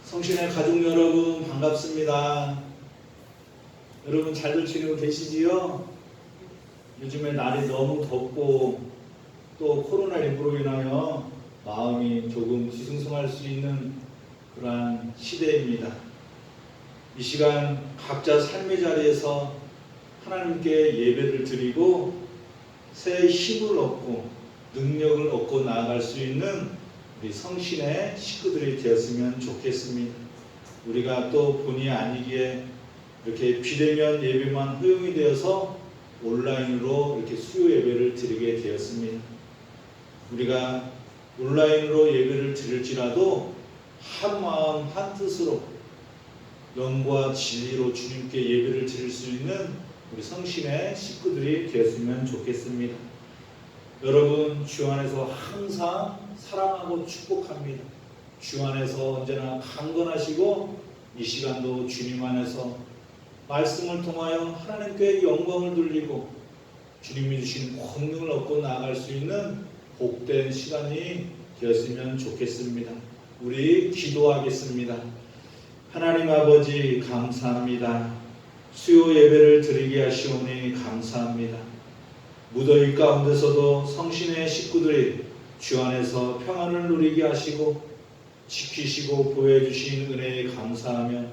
성신의 가족 여러분 반갑습니다. 여러분 잘들 지내고 계시지요? 요즘에 날이 너무 덥고 또 코로나19로 인하여 마음이 조금 뒤숭숭할 수 있는 그러한 시대입니다. 이 시간 각자 삶의 자리에서 하나님께 예배를 드리고 새 힘을 얻고 능력을 얻고 나아갈 수 있는 우리 성신의 식구들이 되었으면 좋겠습니다. 우리가 또 본의 아니기에 이렇게 비대면 예배만 허용이 되어서 온라인으로 이렇게 수요 예배를 드리게 되었습니다. 우리가 온라인으로 예배를 드릴지라도 한 마음 한 뜻으로 영과 진리로 주님께 예배를 드릴 수 있는 우리 성신의 식구들이 되었으면 좋겠습니다. 여러분 주 안에서 항상 사랑하고 축복합니다. 주 안에서 언제나 강건하시고 이 시간도 주님 안에서 말씀을 통하여 하나님께 영광을 돌리고 주님이 주신 권능을 얻고 나아갈 수 있는 복된 시간이 되었으면 좋겠습니다. 우리 기도하겠습니다. 하나님 아버지 감사합니다. 수요 예배를 드리게 하시오니 감사합니다. 무더위 가운데서도 성신의 식구들이 주 안에서 평안을 누리게 하시고 지키시고 보여주신 은혜에 감사하며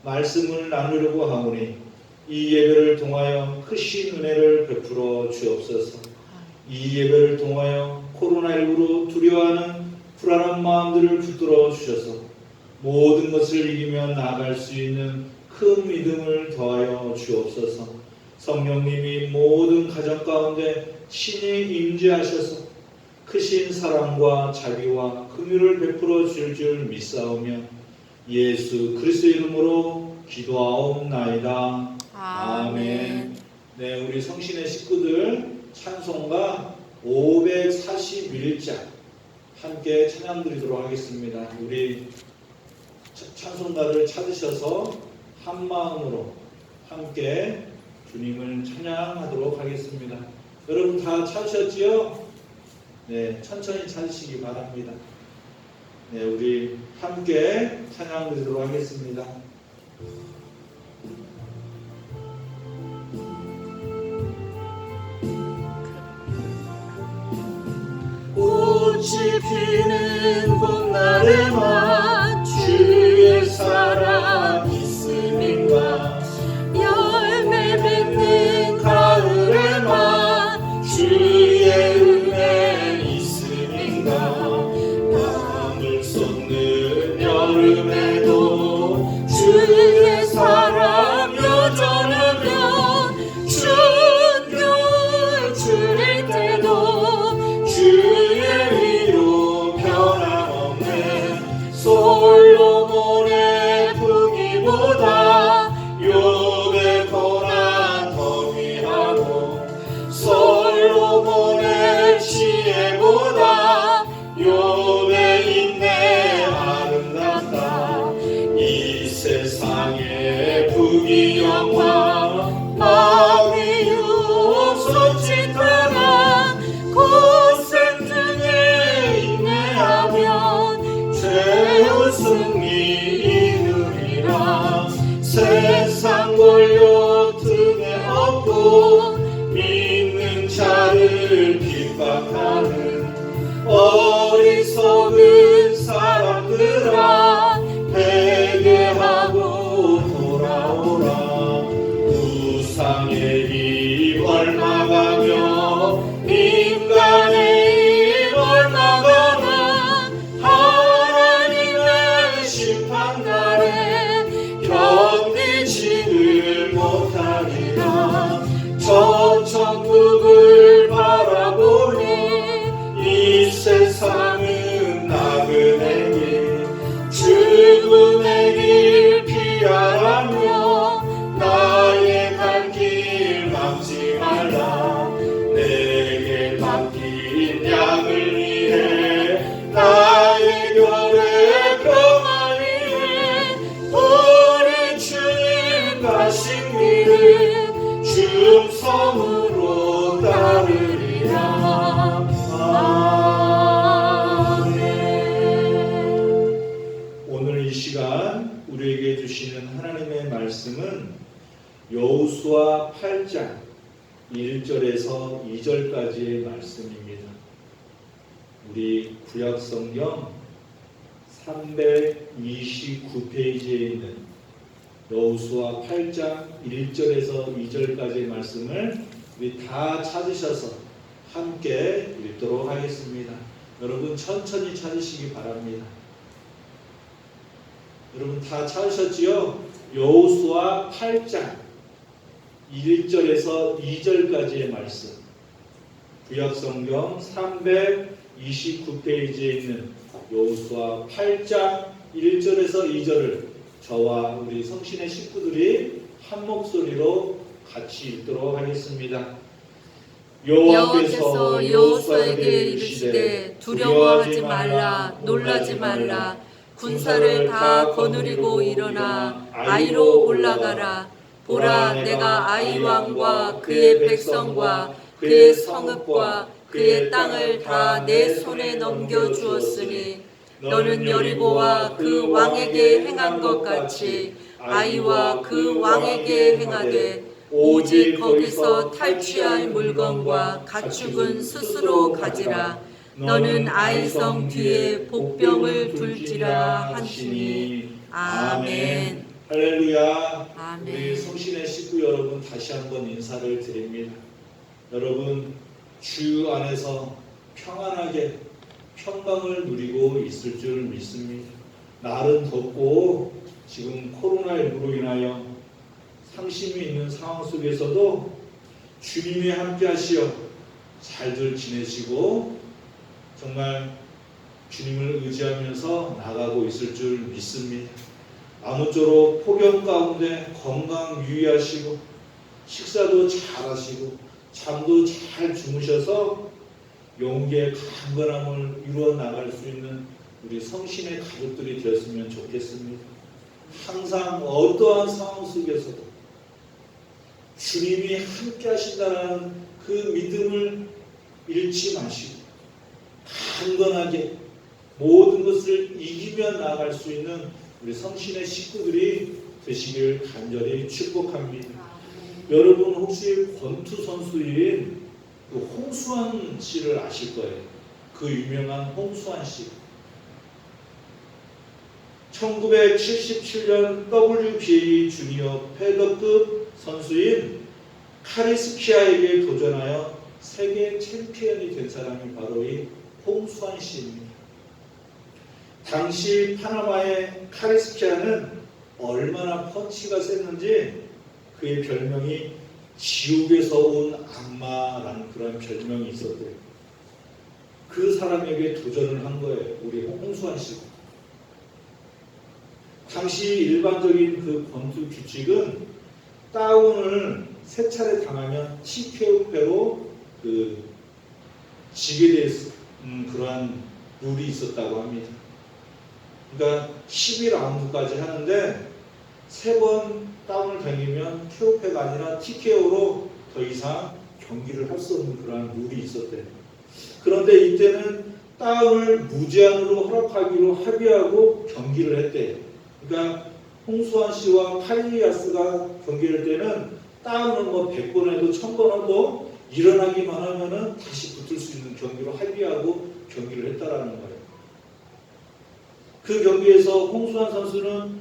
말씀을 나누려고 하오니 이 예배를 통하여 크신 은혜를 베풀어 주옵소서. 이 예배를 통하여 코로나19로 두려워하는 불안한 마음들을 붙들어 주셔서 모든 것을 이기며 나아갈 수 있는 큰 믿음을 더하여 주옵소서. 성령님이 모든 가정 가운데 친히 임재하셔서 크신 사랑과 자비와 긍휼을 베풀어 주실 줄 믿사오며 예수 그리스도의 이름으로 기도하옵나이다. 아멘. 네, 우리 성신의 식구들 찬송가 541장 함께 찬양 드리도록 하겠습니다. 우리 찬송가를 찾으셔서 한 마음으로 함께 주님을 찬양하도록 하겠습니다. 여러분 다 찾으셨지요? 네, 천천히 찾으시기 바랍니다. 네, 우리 함께 찬양 드리도록 하겠습니다. 꽃이 피는 봄날에만 주의 사랑 있음인가 열매 맺는 가을에만 주의 은혜 있음인가 밤을 쏟는 여름에도 주의 사랑 여전하면 추운 겨울 줄일 때도 주의 위로 변함없네 솔로몬의 부귀보다 욥의 고난 더 귀하고 솔로몬의 지혜보다 욥의 인내 아름답다 이 세상의 부귀 영화 마음이 유혹소치 떠난 고생 중에 인내하면 최후 승리 이루리라 세상 권력 등에 없고 믿는 자를 핍박하는 어리석은 사람들아 회개하고 돌아오라 우상의 힘 얼마가며 인간의 힘 얼마가나 하나님의 심판날에 견디지를 못하리라 저 천국을 바라보니 이 세상은 나그네니 여호수아 8장 1절에서 2절까지의 말씀입니다. 우리 구약성경 329페이지에 있는 여호수아 8장 1절에서 2절까지의 말씀을 우리 다 찾으셔서 함께 읽도록 하겠습니다. 여러분 천천히 찾으시기 바랍니다. 여러분 다 찾으셨지요? 여호수아 8장 1절에서 2절까지의 말씀, 구약성경 329페이지에 있는 여호수아 8장 1절에서 2절을 저와 우리 성신의 식구들이 한 목소리로 같이 읽도록 하겠습니다. 여호와께서 여호수아에게 이르시되 두려워하지 말라 놀라지 말라 군사를 다 거느리고 일어나 아이로 올라가라. 보라 내가 아이 왕과 그의 백성과 그의 성읍과 그의 땅을 다 내 손에 넘겨주었으니 너는 여리고와 그 왕에게 행한 것 같이 아이와 그 왕에게 행하되 오직 거기서 탈취할 물건과 가축은 스스로 가지라. 너는 아이성 뒤에 복병을 둘지라 하시니. 아멘. 할렐루야. 아멘. 우리 성신의 식구 여러분 다시 한번 인사를 드립니다. 여러분 주 안에서 평안하게 평강을 누리고 있을 줄 믿습니다. 날은 덥고 지금 코로나19로 인하여 상심이 있는 상황 속에서도 주님이 함께 하시어 잘들 지내시고 정말 주님을 의지하면서 나가고 있을 줄 믿습니다. 아무쪼록 폭염 가운데 건강 유의하시고 식사도 잘 하시고 잠도 잘 주무셔서 영계의 강건함을 이루어 나갈 수 있는 우리 성신의 가족들이 되었으면 좋겠습니다. 항상 어떠한 상황 속에서도 주님이 함께 하신다는 그 믿음을 잃지 마시고 강건하게 모든 것을 이기며 나아갈 수 있는 우리 성신의 식구들이 되시길 간절히 축복합니다. 여러분 혹시 권투 선수인 그 홍수환 씨를 아실 거예요. 그 유명한 홍수환 씨. 1977년 WBA 주니어 패더급 선수인 카리스키아에게 도전하여 세계 챔피언이 된 사람이 바로 이 홍수환 씨입니다. 당시 파나마의 카리스키아는 얼마나 펀치가 셌는지 그의 별명이 지옥에서 온 악마라는 그런 별명이 있었대요. 그 사람에게 도전을 한 거예요. 우리 홍수환 씨가. 당시 일반적인 그 권투 규칙은 다운을 3차례 당하면 TKO패로 지게 될 그러한 룰이 있었다고 합니다. 그러니까 12라운드까지 하는데 3번 다운을 당기면 KO패가 아니라 TKO로 더 이상 경기를 할 수 없는 그러한 룰이 있었대요. 그런데 이때는 다운을 무제한으로 허락하기로 합의하고 경기를 했대요. 그러니까 홍수환 씨와 카리아스가 경기할 때는 다운은 뭐 100번 해도 1000번 해도 일어나기만 하면은 다시 붙을 수 있는 경기로 합의하고 경기를 했다라는 거예요. 그 경기에서 홍수환 선수는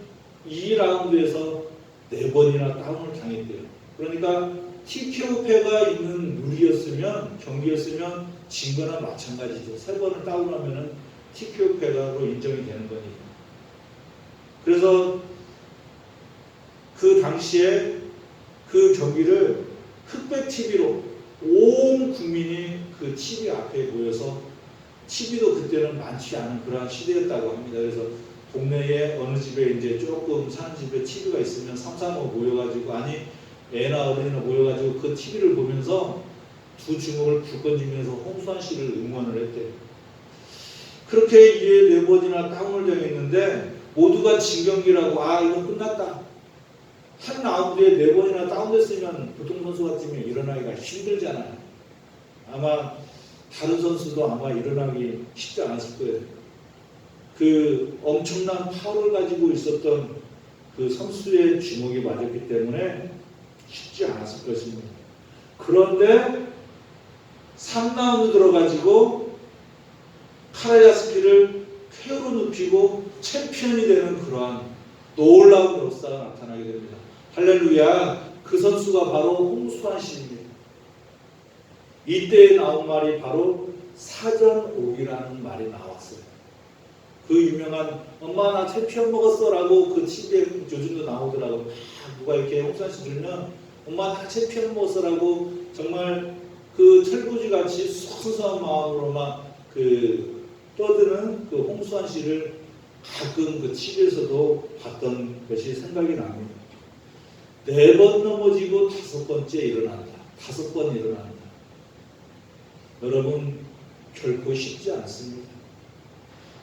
2라운드에서 4번이나 다운을 당했대요. 그러니까 TKO패가 있는 룰이었으면 경기였으면 진 거나 마찬가지죠. 3번을 다운하면은 TKO패로 인정이 되는 거니까. 그래서 그 당시에 그 경기를 흑백 TV로 온 국민이 그 TV 앞에 모여서 TV도 그때는 많지 않은 그러한 시대였다고 합니다. 그래서 동네에 어느 집에 이제 조금 사는 집에 TV가 있으면 3, 4모 모여가지고 아니 애나 어른이나 모여가지고 그 TV를 보면서 두 주먹을 불 건지면서 홍수환 씨를 응원을 했대요. 그렇게 4번이나 다운을 당했는데 모두가 진 경기라고 이건 끝났다. 한 라운드에 4번이나 다운됐으면 보통 선수 같으면 일어나기가 힘들잖아요. 아마 다른 선수도 아마 일어나기 쉽지 않았을 거예요. 그 엄청난 파워를 가지고 있었던 그 선수의 주먹이 맞았기 때문에 쉽지 않았을 것입니다. 그런데 3라운드 들어가지고 카라야스키를 쾌유로 눕히고 챔피언이 되는 그러한 놀라운 역사가 나타나게 됩니다. 할렐루야. 그 선수가 바로 홍수환 씨입니다. 이때 나온 말이 바로 사전오기라는 말이 나왔어요. 그 유명한 엄마 나 챔피언 먹었어 라고 그 TV에 요즘도 나오더라고요. 누가 이렇게 홍수환 씨 들으면 엄마 나 챔피언 먹었어 라고 정말 그 철부지 같이 순수한 마음으로만 그 떠드는 그 홍수환 씨를 가끔 그 TV에서도 봤던 것이 생각이 납니다. 4번 넘어지고 5번째 일어난다. 5번 일어난다. 여러분 결코 쉽지 않습니다.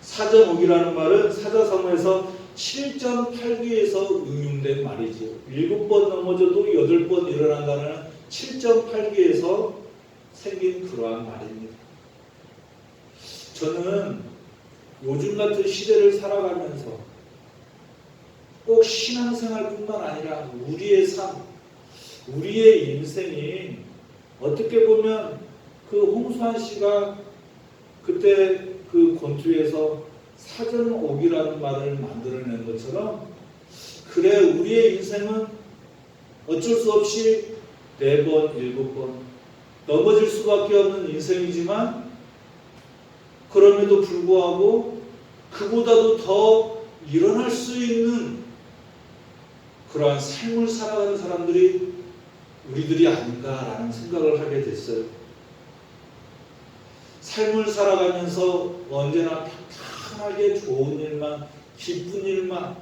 사전오기라는 말은 사자성어에서 7.8기에서 응용된 말이죠. 7번 넘어져도 8번 일어난다는 7.8기에서 생긴 그러한 말입니다. 저는 요즘 같은 시대를 살아가면서 꼭 신앙생활뿐만 아니라 우리의 삶, 우리의 인생이 어떻게 보면 그 홍수환 씨가 그때 그 권투에서 사전오기라는 말을 만들어낸 것처럼 그래 우리의 인생은 어쩔 수 없이 4번, 7번 넘어질 수밖에 없는 인생이지만 그럼에도 불구하고 그보다도 더 일어날 수 있는 그러한 삶을 살아가는 사람들이 우리들이 아닌가라는 생각을 하게 됐어요. 삶을 살아가면서 언제나 평탄하게 좋은 일만, 기쁜 일만,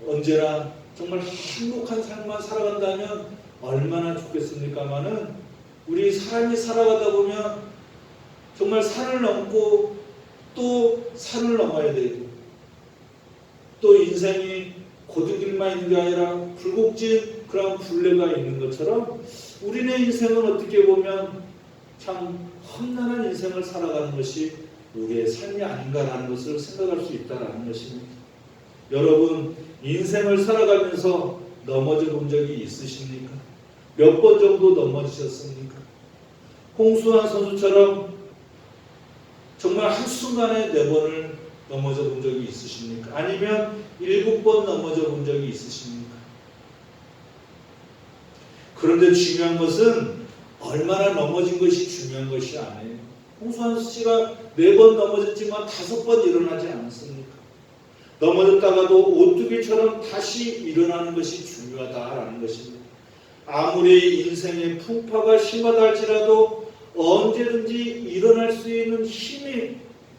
언제나 정말 행복한 삶만 살아간다면 얼마나 좋겠습니까마는 우리 사람이 살아가다 보면 정말 산을 넘고 또 산을 넘어야 되고 또 인생이 고등길만 있는 게 아니라 굴곡진 그런 굴레가 있는 것처럼 우리네 인생은 어떻게 보면 참 험난한 인생을 살아가는 것이 우리의 삶이 아닌가라는 것을 생각할 수 있다는 것입니다. 여러분 인생을 살아가면서 넘어져 본 적이 있으십니까? 몇 번 정도 넘어지셨습니까? 홍수환 선수처럼 정말 한순간에 4번을 넘어져 본 적이 있으십니까? 아니면 7번 넘어져 본 적이 있으십니까? 그런데 중요한 것은 얼마나 넘어진 것이 중요한 것이 아니에요. 홍수환 씨가 4번 넘어졌지만 5번 일어나지 않았습니까? 넘어졌다가도 오뚜기처럼 다시 일어나는 것이 중요하다라는 것입니다. 아무리 인생의 풍파가 심하다 할지라도 언제든지 일어날 수 있는 힘이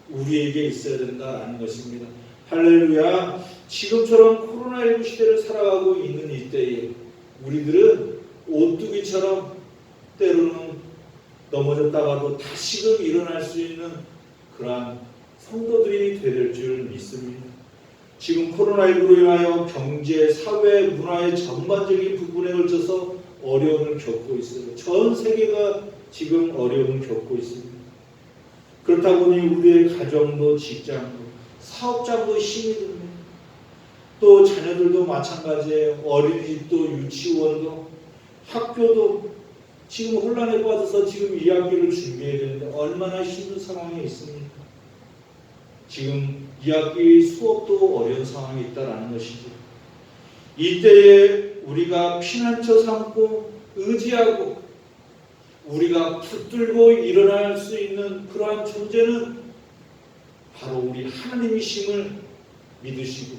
우리에게 있어야 된다라는 것입니다. 할렐루야. 지금처럼 코로나19 시대를 살아가고 있는 이때에 우리들은 오뚜기처럼 때로는 넘어졌다가도 다시금 일어날 수 있는 그러한 성도들이 될 줄 믿습니다. 지금 코로나19로 인하여 경제, 사회, 문화의 전반적인 부분에 걸쳐서 어려움을 겪고 있어요. 전 세계가 지금 어려움을 겪고 있습니다. 그렇다 보니 우리의 가정도 직장도 사업장도 힘이 듭니다. 또 자녀들도 마찬가지예요. 어린이집도 유치원도 학교도 지금 혼란에 빠져서 지금 2학기를 준비해야 되는데 얼마나 힘든 상황에 있습니까? 지금 2학기 수업도 어려운 상황에 있다는 것이죠. 이때에 우리가 피난처 삼고 의지하고 우리가 붙들고 일어날 수 있는 그러한 존재는 바로 우리 하나님이심을 믿으시고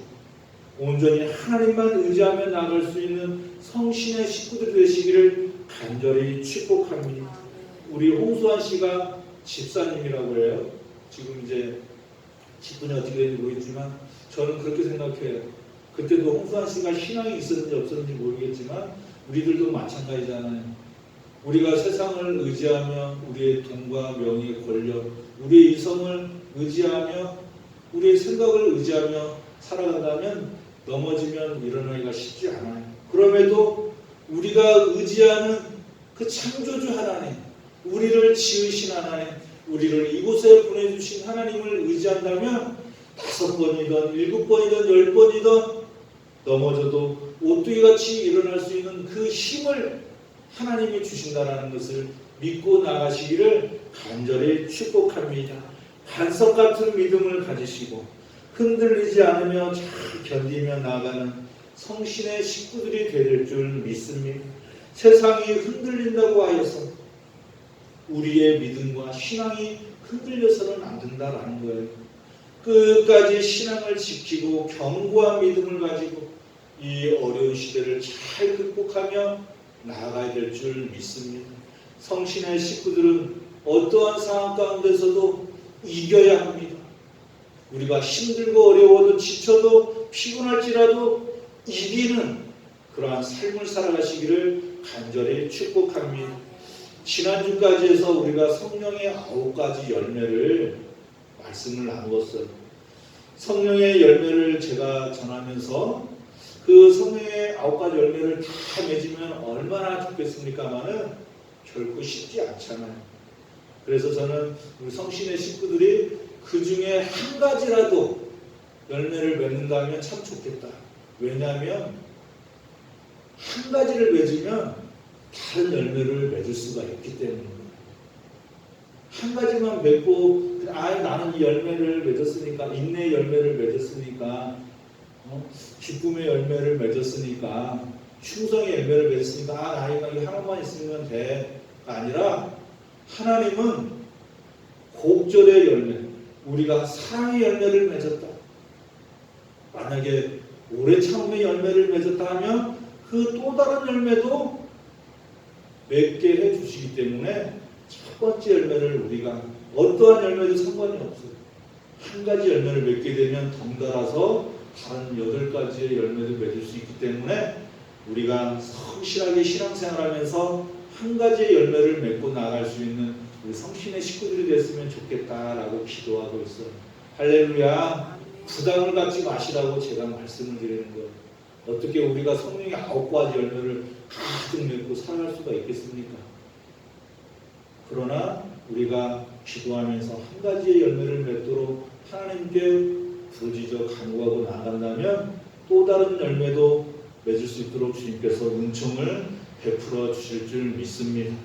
온전히 하나님만 의지하며 나갈 수 있는 성신의 식구들 되시기를 간절히 축복합니다. 우리 홍수환 씨가 집사님이라고 해요. 지금 이제 직분이 어떻게 되는지 모르겠지만 저는 그렇게 생각해요. 그때도 홍수환 씨가 신앙이 있었는지 없었는지 모르겠지만 우리들도 마찬가지잖아요. 우리가 세상을 의지하며 우리의 돈과 명예, 권력, 우리의 이성을 의지하며 우리의 생각을 의지하며 살아간다면 넘어지면 일어나기가 쉽지 않아요. 그럼에도 우리가 의지하는 그 창조주 하나님, 우리를 지으신 하나님, 우리를 이곳에 보내주신 하나님을 의지한다면 5번이든 7번이든 10번이든 넘어져도 오뚜기같이 일어날 수 있는 그 힘을 하나님이 주신다라는 것을 믿고 나가시기를 간절히 축복합니다. 반석 같은 믿음을 가지시고 흔들리지 않으며 잘 견디며 나아가는 성신의 식구들이 될 줄 믿습니다. 세상이 흔들린다고 하여서 우리의 믿음과 신앙이 흔들려서는 안 된다라는 거예요. 끝까지 신앙을 지키고 견고한 믿음을 가지고 이 어려운 시대를 잘 극복하며 나아가야 될 줄 믿습니다. 성신의 식구들은 어떠한 상황 가운데서도 이겨야 합니다. 우리가 힘들고 어려워도 지쳐도 피곤할지라도 이기는 그러한 삶을 살아가시기를 간절히 축복합니다. 지난주까지 해서 우리가 성령의 9가지 열매를 말씀을 나누었어요. 성령의 열매를 제가 전하면서 그 성령의 9가지 열매를 다 맺으면 얼마나 좋겠습니까마는 결코 쉽지 않잖아요. 그래서 저는 우리 성신의 식구들이 그 중에 한 가지라도 열매를 맺는다면 참 좋겠다. 왜냐하면 한 가지를 맺으면 다른 열매를 맺을 수가 있기 때문입니다. 한 가지만 맺고 나는 이 열매를 맺었으니까, 인내의 열매를 맺었으니까, 기쁨의 열매를 맺었으니까, 충성의 열매를 맺었으니까 나이가 이 하나만 있으면 돼가 아니라 하나님은 곡절의 열매, 우리가 사랑의 열매를 맺었다. 만약에 오래 참음의 열매를 맺었다 하면 그 또 다른 열매도 맺게 해주시기 때문에 첫 번째 열매를 우리가 어떠한 열매도 상관이 없어요. 한 가지 열매를 맺게 되면 덩달아서 다른 8가지의 열매를 맺을 수 있기 때문에 우리가 성실하게 신앙생활하면서 한 가지의 열매를 맺고 나아갈 수 있는 우리 성신의 식구들이 됐으면 좋겠다라고 기도하고 있어요. 할렐루야. 부담을 갖지 마시라고 제가 말씀을 드리는 거예요. 어떻게 우리가 성령의 9가지 열매를 가득 맺고 살아갈 수가 있겠습니까? 그러나 우리가 기도하면서 한 가지의 열매를 맺도록 하나님께 부르짖어 간구하고 나아간다면 또 다른 열매도 맺을 수 있도록 주님께서 은총을 베풀어 주실 줄 믿습니다.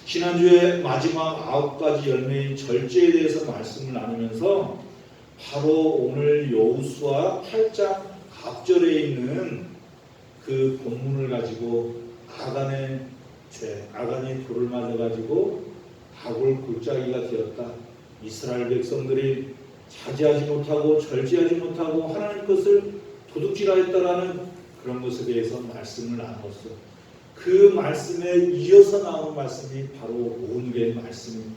지난주에 마지막 9가지 열매인 절제에 대해서 말씀을 나누면서 바로 오늘 여호수아 8장 앞절에 있는 그 본문을 가지고 아간의 죄, 아간이 돌을 맞아가지고 다골 골짜기가 되었다. 이스라엘 백성들이 자제하지 못하고 절제하지 못하고 하나님 것을 도둑질하였다라는 그런 것에 대해서 말씀을 나눴어요. 그 말씀에 이어서 나오는 말씀이 바로 온유의 말씀입니다.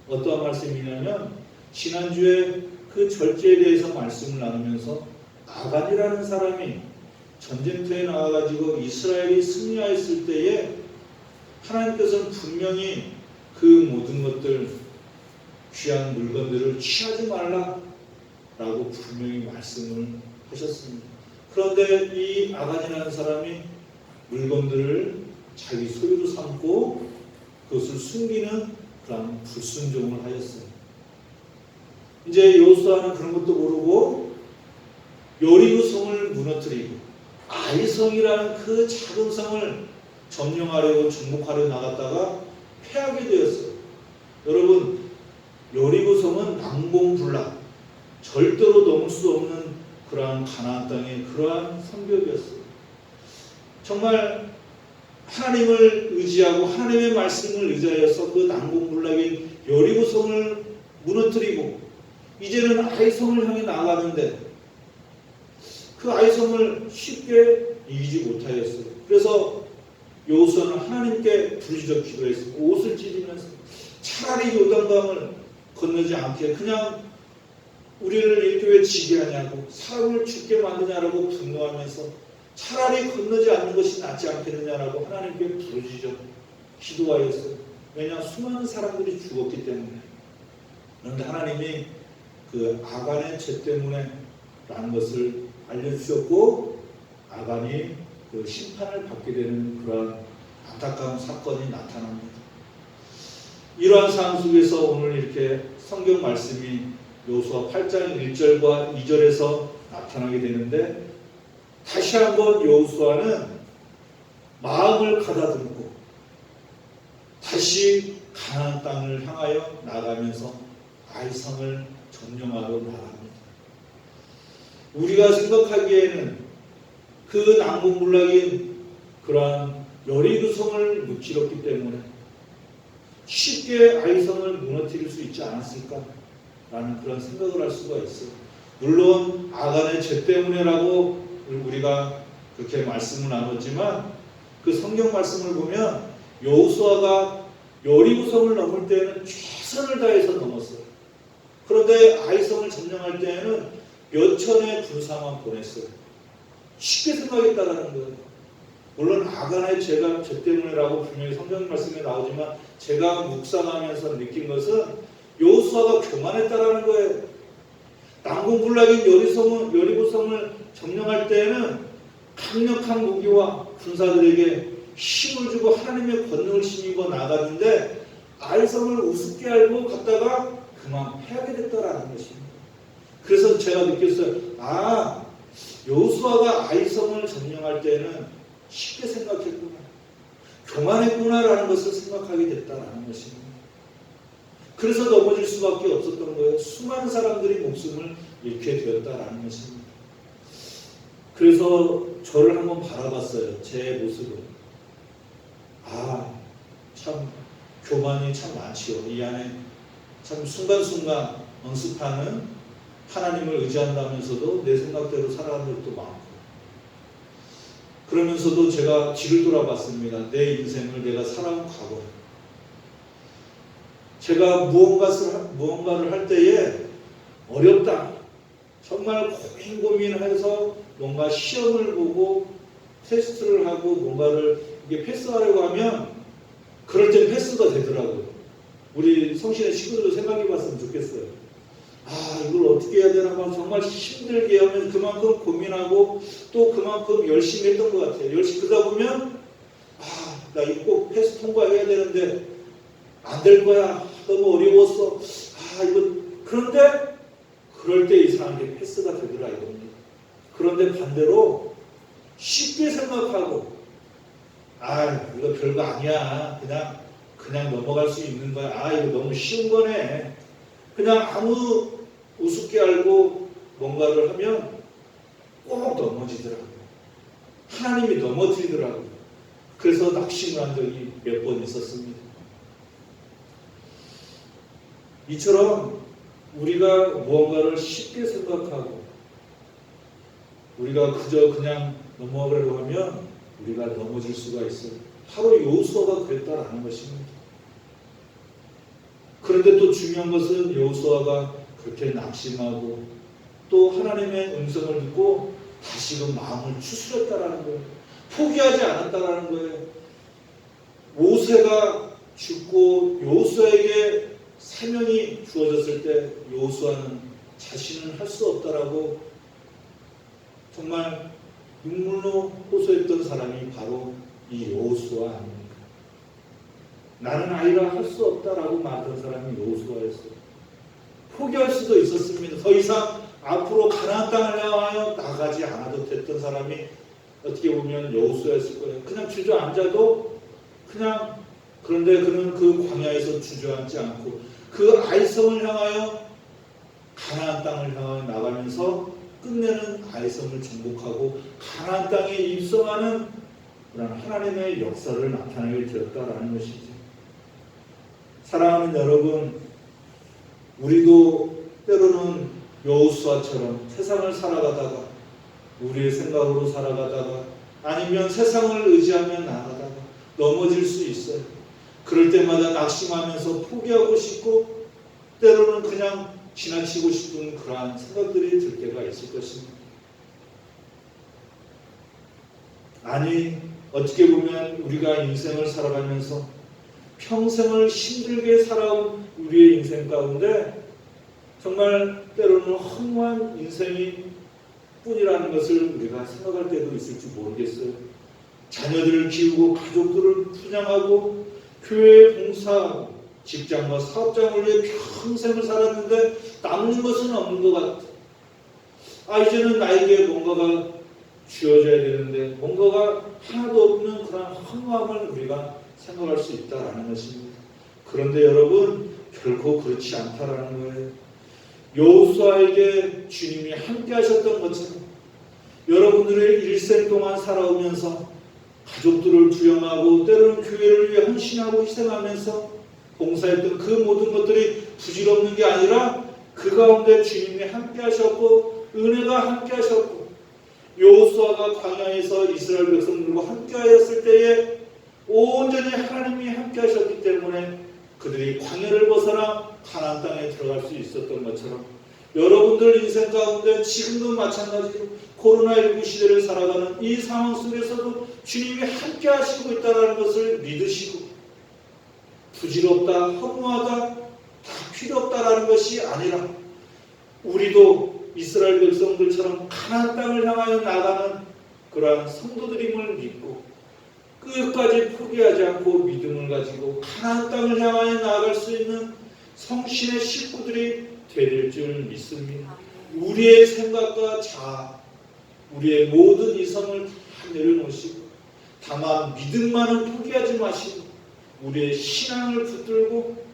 어떠한 말씀이냐면 지난주에 그 절제에 대해서 말씀을 나누면서 아간이라는 사람이 전쟁터에 나와가지고 이스라엘이 승리하였을 때에 하나님께서는 분명히 그 모든 것들 귀한 물건들을 취하지 말라라고 분명히 말씀을 하셨습니다. 그런데 이 아간이라는 사람이 물건들을 자기 소유로 삼고 그것을 숨기는 그런 불순종을 하였어요. 이제 여호수아는 그런 것도 모르고 여리고 성을 무너뜨리고 아이성이라는 그 작은 성을 점령하려고 정복하려 나갔다가 패하게 되었어요. 여러분, 여리고 성은 난공불락, 절대로 넘을 수 없는 그러한 가나안 땅의 그러한 성벽이었어요. 정말 하나님을 의지하고 하나님의 말씀을 의지하여서 그 난공불락인 여리고 성을 무너뜨리고 이제는 아이성을 향해 나아가는데 그 아이성을 쉽게 이기지 못하였어요. 그래서 여호수아는 하나님께 부르짖어 기도했습니다. 옷을 찢으면서 차라리 요단강을 건너지 않게 그냥 우리를 이렇게 왜 지게 하냐고 사람을 죽게 만드냐라고 분노하면서 차라리 건너지 않는 것이 낫지 않겠느냐라고 하나님께 부르짖어 기도하였어요. 왜냐 수많은 사람들이 죽었기 때문에. 그런데 하나님이 그 아간의 죄 때문에 라는 것을 알려주셨고 아간이 그 심판을 받게 되는 그러한 안타까운 사건이 나타납니다. 이러한 상황 속에서 오늘 이렇게 성경 말씀이 여호수아 8장 1절과 2절에서 나타나게 되는데 다시 한번 여호수아는 마음을 가다듬고 다시 가나안 땅을 향하여 나가면서 아이성을 점령하러 나갑니다. 우리가 생각하기에는 그 난공불락인 그러한 여리고성을 무찌렀기 때문에 쉽게 아이성을 무너뜨릴 수 있지 않았을까라는 그런 생각을 할 수가 있어요. 물론 아간의 죄 때문에라고 우리가 그렇게 말씀을 나눴지만 그 성경 말씀을 보면 여호수아가 여리고성을 넘을 때에는 최선을 다해서 넘었어요. 그런데 아이성을 점령할 때에는 몇 천의 군사만 보냈어요. 쉽게 생각했다라는 거예요. 물론 아간의 죄 때문에라고 분명히 성경 말씀에 나오지만 제가 묵상하면서 느낀 것은 여호수아가 교만했다라는 거예요. 난공불락인 여리고성을 점령할 때에는 강력한 무기와 군사들에게 힘을 주고 하나님의 권능을 힘입어 나갔는데 아이성을 우습게 알고 갔다가 그만 패하게 됐다라는 것입니다. 그래서 제가 느꼈어요. 여호수아가 아이성을 점령할 때는 쉽게 생각했구나, 교만했구나라는 것을 생각하게 됐다라는 것입니다. 그래서 넘어질 수밖에 없었던 거예요. 수많은 사람들이 목숨을 잃게 되었다라는 것입니다. 그래서 저를 한번 바라봤어요. 제 모습을. 참 교만이 참 많지요. 이 안에 참 순간순간 언습하는 하나님을 의지한다면서도 내 생각대로 살아가는 것도 많고, 그러면서도 제가 뒤를 돌아봤습니다. 내 인생을 내가 살아온 과거. 제가 무언가를 할 때에 어렵다, 정말 고민해서 뭔가 시험을 보고 테스트를 하고 뭔가를 이게 패스하려고 하면 그럴 땐 패스가 되더라고요. 우리 성신의 친구들도 생각해 봤으면 좋겠어요. 이걸 어떻게 해야 되나 막 정말 힘들게 하면 그만큼 고민하고 또 그만큼 열심히 했던 것 같아요. 열심히 그러다 보면 나 이거 꼭 패스 통과해야 되는데 안 될 거야. 너무 어려웠어. 그런데 그럴 때 이상하게 패스가 되더라 이겁니다. 그런데 반대로 쉽게 생각하고 이거 별거 아니야. 그냥 넘어갈 수 있는 거야. 이거 너무 쉬운 거네. 그냥 아무 우습게 알고 뭔가를 하면 꼭 넘어지더라고요. 하나님이 넘어뜨리더라고요. 그래서 낙심을 한 적이 몇 번 있었습니다. 이처럼 우리가 무언가를 쉽게 생각하고 우리가 그냥 넘어가려고 하면 우리가 넘어질 수가 있어요. 바로 여호수아가 그랬다라는 것입니다. 그런데 또 중요한 것은 여호수아가 그렇게 낙심하고 또 하나님의 음성을 듣고 다시금 마음을 추스렸다라는 거예요. 포기하지 않았다라는 거예요. 모세가 죽고 여호수아에게 사명이 주어졌을 때 여호수아는 자신은 할 수 없다라고 정말 눈물로 호소했던 사람이 바로 이 여호수아 아닙니까? 나는 아이라 할 수 없다라고 말했던 사람이 여호수아였어요. 포기할 수도 있었습니다. 더 이상 앞으로 가나안 땅을 향하여 나가지 않아도 됐던 사람이 어떻게 보면 여호수아였을 거예요. 그냥 주저앉아도 그런데 그는 그 광야에서 주저앉지 않고 그 아이성을 향하여 가나안 땅을 향하여 나가면서 끝내는 아이성을 정복하고 가나안 땅에 입성하는 그런 하나님의 역사를 나타내게 되었다라는 것이죠. 사랑하는 여러분, 우리도 때로는 여호수아처럼 세상을 살아가다가 우리의 생각으로 살아가다가 아니면 세상을 의지하며 나가다가 넘어질 수 있어요. 그럴 때마다 낙심하면서 포기하고 싶고 때로는 그냥 지나치고 싶은 그러한 생각들이 들 때가 있을 것입니다. 어떻게 보면 우리가 인생을 살아가면서 평생을 힘들게 살아온 우리의 인생 가운데 정말 때로는 허무한 인생이 뿐이라는 것을 우리가 생각할 때도 있을지 모르겠어요. 자녀들을 키우고 가족들을 부양하고 교회에 봉사하고 직장과 사업장을 위해 평생을 살았는데 남는 것은 없는 것 같아. 이제는 나에게 뭔가가 주어져야 되는데 뭔가가 하나도 없는 그런 허무함을 우리가 생각할 수 있다라는 것입니다. 그런데 여러분 결코 그렇지 않다라는 거예요. 여호수아에게 주님이 함께 하셨던 것처럼 여러분들의 일생 동안 살아오면서 가족들을 부양하고 때로는 교회를 위해 헌신하고 희생하면서 봉사했던 그 모든 것들이 부질없는 게 아니라 그 가운데 주님이 함께 하셨고 은혜가 함께 하셨고 여호수아가 광야에서 이스라엘 백성들과 함께 하였을 때에 온전히 하나님이 함께 하셨기 때문에 그들이 광야를 벗어나 가나안 땅에 들어갈 수 있었던 것처럼 여러분들 인생 가운데 지금도 마찬가지로 코로나19 시대를 살아가는 이 상황 속에서도 주님이 함께 하시고 있다는 것을 믿으시고 부질없다, 허무하다, 다 필요 없다라는 것이 아니라 우리도 이스라엘 백성들처럼 가나안 땅을 향하여 나가는 그러한 성도들임을 믿고 끝까지 포기하지 않고 믿음을 가지고 가나안 땅을 향하여 나아갈 수 있는 성신의 식구들이 되릴 줄 믿습니다. 우리의 생각과 자아, 우리의 모든 이성을 다 내려놓으시고 다만 믿음만은 포기하지 마시고 우리의 신앙을 붙들고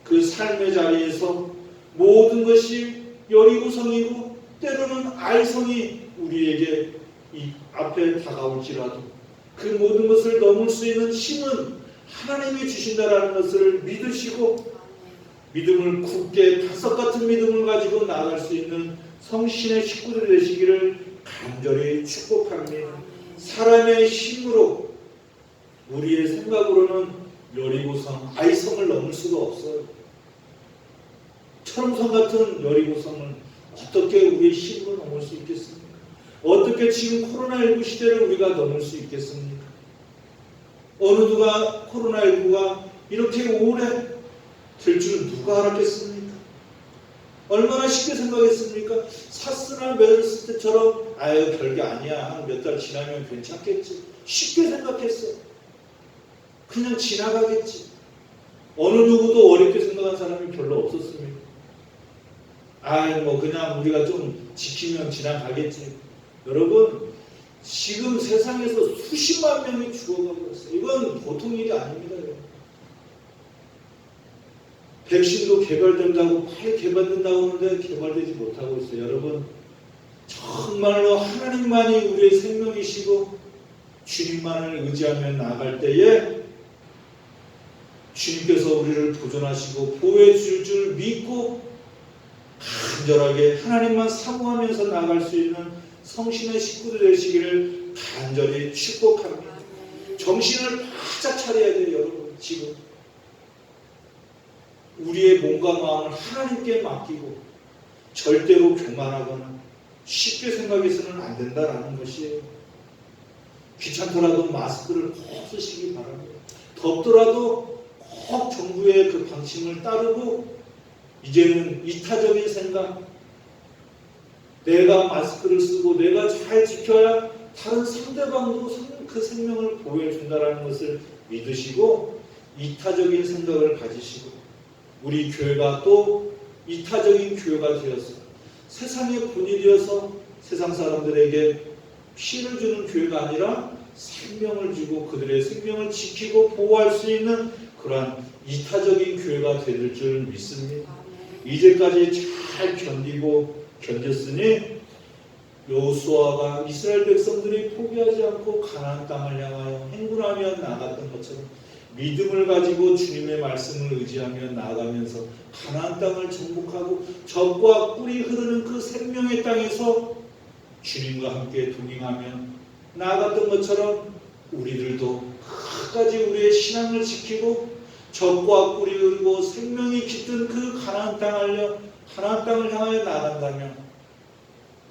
그 삶의 자리에서 모든 것이 여리고성이고 때로는 아이성이 우리에게 이 앞에 다가올지라도 그 모든 것을 넘을 수 있는 힘은 하나님이 주신다라는 것을 믿으시고 믿음을 굳게 다섯 같은 믿음을 가지고 나아갈 수 있는 성신의 식구들이 되시기를 간절히 축복합니다. 사람의 힘으로 우리의 생각으로는 여리고성, 아이성을 넘을 수가 없어요. 철음성 같은 여리고성을 어떻게 우리의 힘으로 넘을 수 있겠습니까? 어떻게 지금 코로나19 시대를 우리가 넘을 수 있겠습니까? 어느 누가 코로나19가 이렇게 오래 될 줄 누가 알았겠습니까? 얼마나 쉽게 생각했습니까? 사스나 메르스 때처럼 아유 별게 아니야, 한 몇 달 지나면 괜찮겠지, 쉽게 생각했어. 그냥 지나가겠지. 어느 누구도 어렵게 생각한 사람이 별로 없었습니다. 아이 뭐 그냥 우리가 좀 지키면 지나가겠지. 여러분 지금 세상에서 수십만 명이 죽어가고 있어요. 이건 보통 일이 아닙니다. 백신도 개발된다고 빨리 개발된다고 하는데 개발되지 못하고 있어요. 여러분 정말로 하나님만이 우리의 생명이시고 주님만을 의지하며 나아갈 때에 주님께서 우리를 보존하시고 보호해 주실 줄 믿고 간절하게 하나님만 사모하면서 나아갈 수 있는 성신의 식구들 되시기를 간절히 축복합니다. 정신을 바짝 차려야 돼요. 여러분 지금 우리의 몸과 마음을 하나님께 맡기고 절대로 교만하거나 쉽게 생각해서는 안 된다라는 것이에요. 귀찮더라도 마스크를 꼭 쓰시기 바랍니다. 덥더라도 꼭 정부의 그 방침을 따르고 이제는 이타적인 생각, 내가 마스크를 쓰고 내가 잘 지켜야 다른 상대방도 그 생명을 보호해 준다는 것을 믿으시고 이타적인 생각을 가지시고 우리 교회가 또 이타적인 교회가 되어서 세상의 본이 되어서 세상 사람들에게 피를 주는 교회가 아니라 생명을 주고 그들의 생명을 지키고 보호할 수 있는 그러한 이타적인 교회가 될 줄 믿습니다. 이제까지 잘 견뎠으니 여호수아가 이스라엘 백성들이 포기하지 않고 가나안 땅을 향하여 행군하며 나아갔던 것처럼 믿음을 가지고 주님의 말씀을 의지하며 나아가면서 가나안 땅을 정복하고 젖과 꿀이 흐르는 그 생명의 땅에서 주님과 함께 동행하며 나아갔던 것처럼 우리들도 끝까지 우리의 신앙을 지키고 젖과 꿀이 흐르고 생명이 깃든 그 가나안 땅을 향하여 나아간다면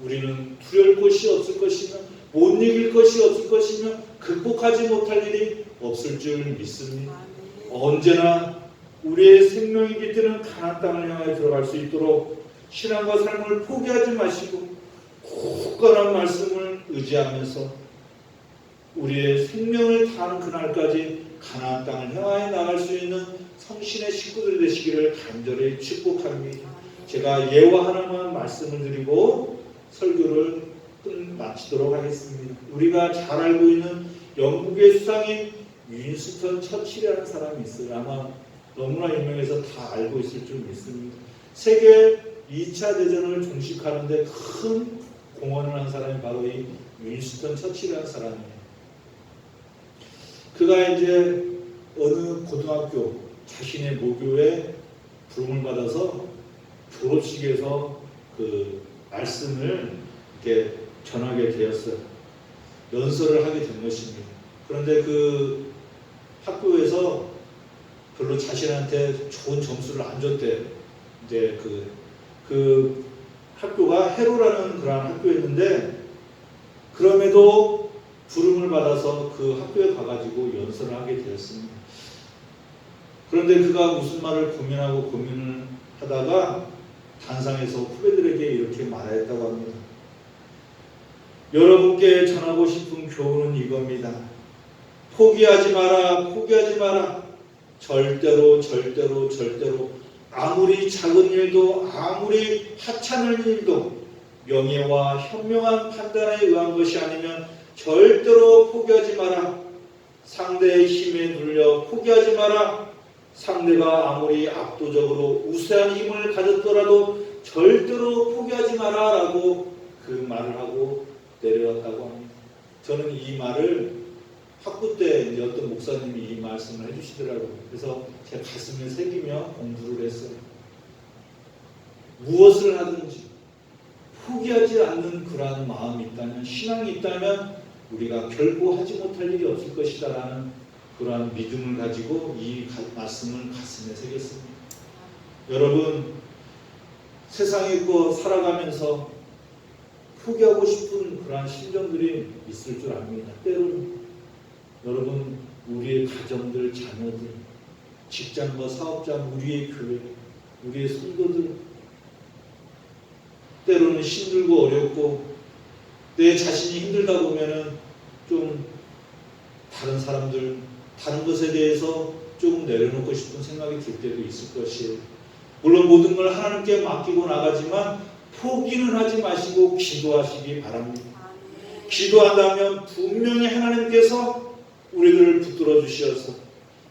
우리는 두려울 것이 없을 것이며 못 이길 것이 없을 것이며 극복하지 못할 일이 없을 줄 믿습니다. 언제나 우리의 생명이 깃드는 가나안 땅을 향해 들어갈 수 있도록 신앙과 삶을 포기하지 마시고 굳건한 말씀을 의지하면서 우리의 생명을 다하는 그날까지 가나안 땅을 향하여 나갈 수 있는 성신의 식구들이 되시기를 간절히 축복합니다. 제가 예화 하나만 말씀을 드리고 설교를 마치도록 하겠습니다. 하겠습니다. 우리가 잘 알고 있는 영국의 수상인 윈스턴 처칠이라는 사람이 있어요. 아마 너무나 유명해서 다 알고 있을 줄 믿습니다. 세계 2차 대전을 종식하는데 큰 공헌을 한 사람이 바로 이 윈스턴 처칠이라는 사람이에요. 그가 이제 어느 고등학교 자신의 모교에 부름을 받아서 졸업식에서 그 말씀을 이렇게 전하게 되었어요. 연설을 하게 된 것입니다. 그런데 그 학교에서 별로 자신한테 좋은 점수를 안 줬대. 이제 그 학교가 해로라는 그런 학교였는데, 그럼에도 부름을 받아서 그 학교에 가가지고 연설을 하게 되었습니다. 그런데 그가 무슨 말을 고민을 하다가 단상에서 후배들에게 이렇게 말했다고 합니다. 여러분께 전하고 싶은 교훈은 이겁니다. 포기하지 마라, 포기하지 마라. 절대로 아무리 작은 일도, 아무리 하찮은 일도 명예와 현명한 판단에 의한 것이 아니면 절대로 포기하지 마라. 상대의 힘에 눌려 포기하지 마라. 상대가 아무리 압도적으로 우세한 힘을 가졌더라도 절대로 포기하지 마라 라고 그 말을 하고 내려왔다고 합니다. 저는 이 말을 학부 때 이제 어떤 목사님이 이 말씀을 해주시더라고요. 그래서 제 가슴에 새기며 공부를 했어요. 무엇을 하든지 포기하지 않는 그러한 마음이 있다면, 신앙이 있다면 우리가 결코 하지 못할 일이 없을 것이다 라는 그러한 믿음을 가지고 이 말씀을 가슴에 새겼습니다. 여러분, 세상에 살아가면서 포기하고 싶은 그러한 심정들이 있을 줄 압니다. 때로는 여러분, 우리의 가정들, 자녀들, 직장과 사업자, 우리의 교회, 우리의 성도들, 때로는 힘들고 어렵고 내 자신이 힘들다 보면은 좀 다른 사람들, 다른 것에 대해서 조금 내려놓고 싶은 생각이 들 때도 있을 것이에요. 물론 모든 걸 하나님께 맡기고 나가지만 포기는 하지 마시고 기도하시기 바랍니다. 기도한다면 분명히 하나님께서 우리들을 붙들어 주셔서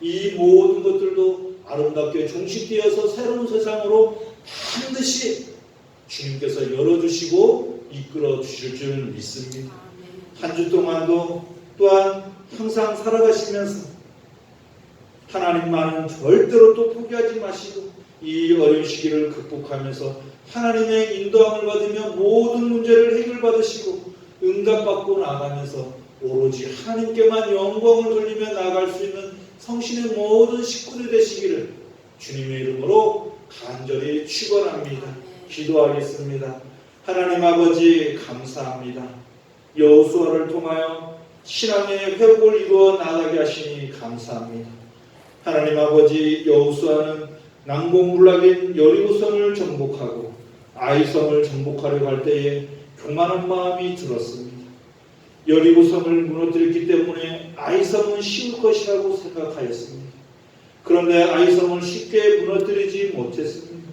이 모든 것들도 아름답게 종식되어서 새로운 세상으로 반드시 주님께서 열어주시고 이끌어 주실 줄 믿습니다. 한 주 동안도 또한 항상 살아가시면서 하나님만은 절대로 또 포기하지 마시고 이 어려운 시기를 극복하면서 하나님의 인도함을 받으며 모든 문제를 해결받으시고 응답받고 나아가면서 오로지 하나님께만 영광을 돌리며 나아갈 수 있는 성신의 모든 식구들이 되시기를 주님의 이름으로 간절히 축원합니다. 기도하겠습니다. 하나님 아버지 감사합니다. 여호수아를 통하여 신앙의 회복을 이루어 나가게 하시니 감사합니다. 하나님 아버지, 여호수아는 난공불락인 여리고성을 정복하고 아이성을 정복하려고 할 때에 교만한 마음이 들었습니다. 여리고성을 무너뜨렸기 때문에 아이성은 쉬울 것이라고 생각하였습니다. 그런데 아이성을 쉽게 무너뜨리지 못했습니다.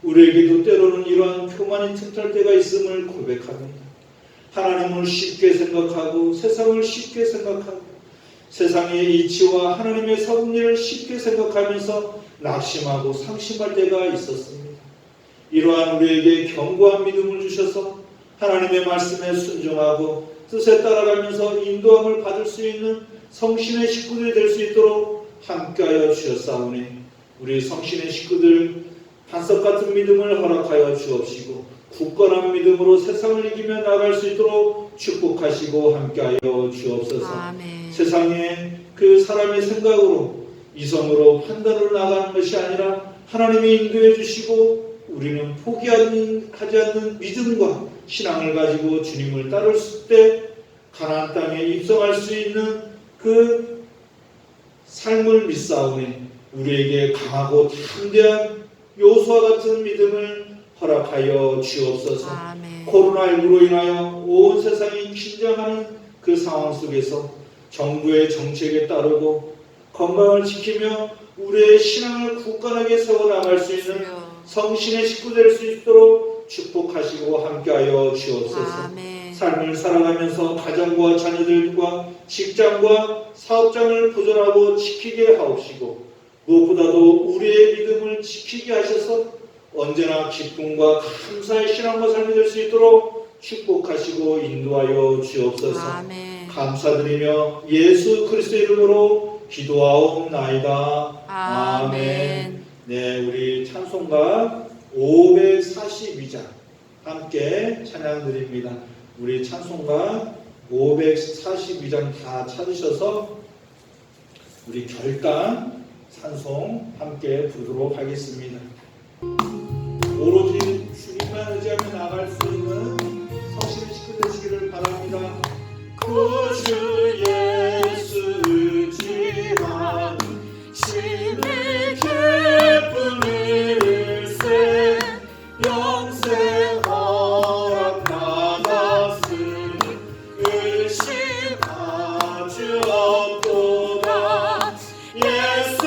우리에게도 때로는 이러한 교만이 틈탈 때가 있음을 고백합니다. 하나님을 쉽게 생각하고 세상을 쉽게 생각하고 세상의 이치와 하나님의 섭리를 쉽게 생각하면서 낙심하고 상심할 때가 있었습니다. 이러한 우리에게 견고한 믿음을 주셔서 하나님의 말씀에 순종하고 뜻에 따라가면서 인도함을 받을 수 있는 성신의 식구들이 될 수 있도록 함께하여 주셨사오니 우리 성신의 식구들 반석 같은 믿음을 허락하여 주옵시고 굳건한 믿음으로 세상을 이기며 나아갈 수 있도록 축복하시고 함께하여 주옵소서. 아멘. 세상에 그 사람의 생각으로 이성으로 판단으로 나가는 것이 아니라 하나님이 인도해 주시고 우리는 포기하지 않는 믿음과 신앙을 가지고 주님을 따를 때 가나안 땅에 입성할 수 있는 그 삶을 믿사오니 우리에게 강하고 담대한 여호수아 같은 믿음을 허락하여 주옵소서. 아멘. 코로나19로 인하여 온 세상이 긴장하는 그 상황 속에서 정부의 정책에 따르고 건강을 지키며 우리의 신앙을 굳건하게 세워나갈 수 있는 성신의 식구 될 수 있도록 축복하시고 함께하여 주옵소서. 아멘. 삶을 살아가면서 가정과 자녀들과 직장과 사업장을 보존하고 지키게 하옵시고 무엇보다도 우리의 믿음을 지키게 하셔서 언제나 기쁨과 감사의 신앙과 삶이 될 수 있도록 축복하시고 인도하여 주옵소서. 아멘. 감사드리며 예수 그리스도의 이름으로 기도하옵나이다. 아멘. 네, 우리 찬송가 542장 함께 찬양드립니다. 우리 찬송가 542장 다 찾으셔서 우리 결단 찬송 함께 부르도록 하겠습니다. 오로지 주님만 의지하며 나갈 수 있는 성실의 식구 되시기를 바랍니다. 구주 예수 의지하는 심히 기쁜 일세 영생 허락 받았으니 의심하지 없도다. 예수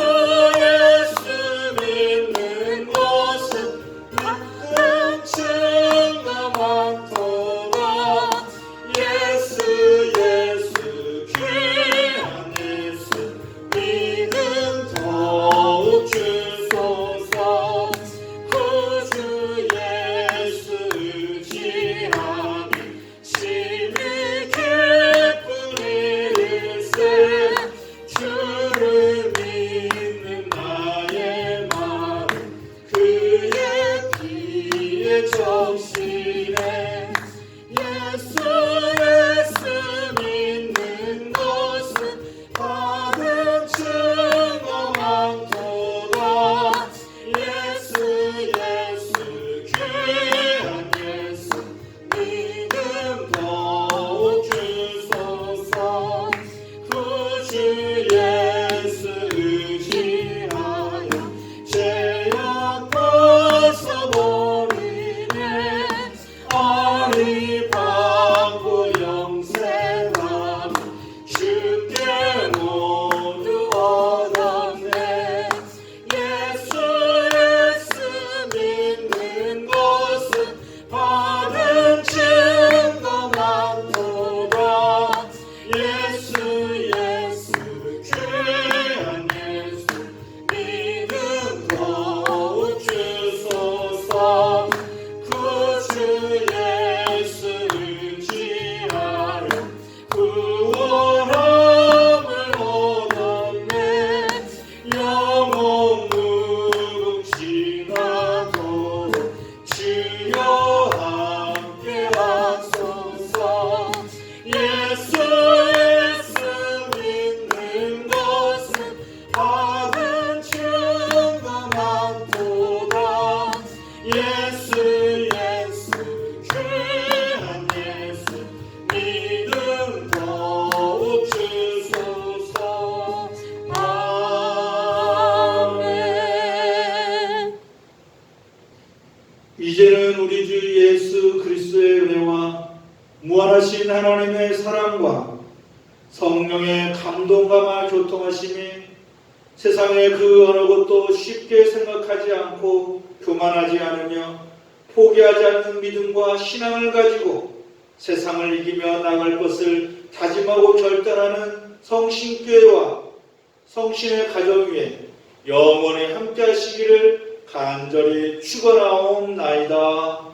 믿는 것은 믿는 증거 많도다. 예수 귀한 예수 믿음 더욱 주소서. 구주 예수 의지하니 심히 기쁜 일세 주를 믿는 나의 마음 그의 피에 적시네. 예수 믿는 것은 받은 증거 많도다. 예수 귀한 예수 믿음 더욱 주소서. 구주 예수 의지하여 죄악 벗어버리네. 어리바고 영생함 쉽게 모두 얻었네. 예수 믿는 것은 받은 증거 많도다. 예수 귀한 예수 믿음 더욱 주소서. 구주 예수 의지하여 구원함을 얻었네. 영원 무궁지나도록 주여 함께 하소서. 예수 믿는 것은 받은 증거 많도다. 예수 귀한 예수 믿음 더욱 주소서. 아멘. 이제는 우리 주 예수 그리스도의 은혜와 무한하신 하나님의 사랑과 성령의 감동감화 교통하심이 세상의 그 어느 것도 쉽게 생각하지 않고 교만하지 않으며 포기하지 않는 믿음과 신앙을 가지고 세상을 이기며 나갈 것을 다짐하고 결단하는 성신교회와 성신의 가정 위에 영원히 함께 하시기를 간절히 축원하옵나이다.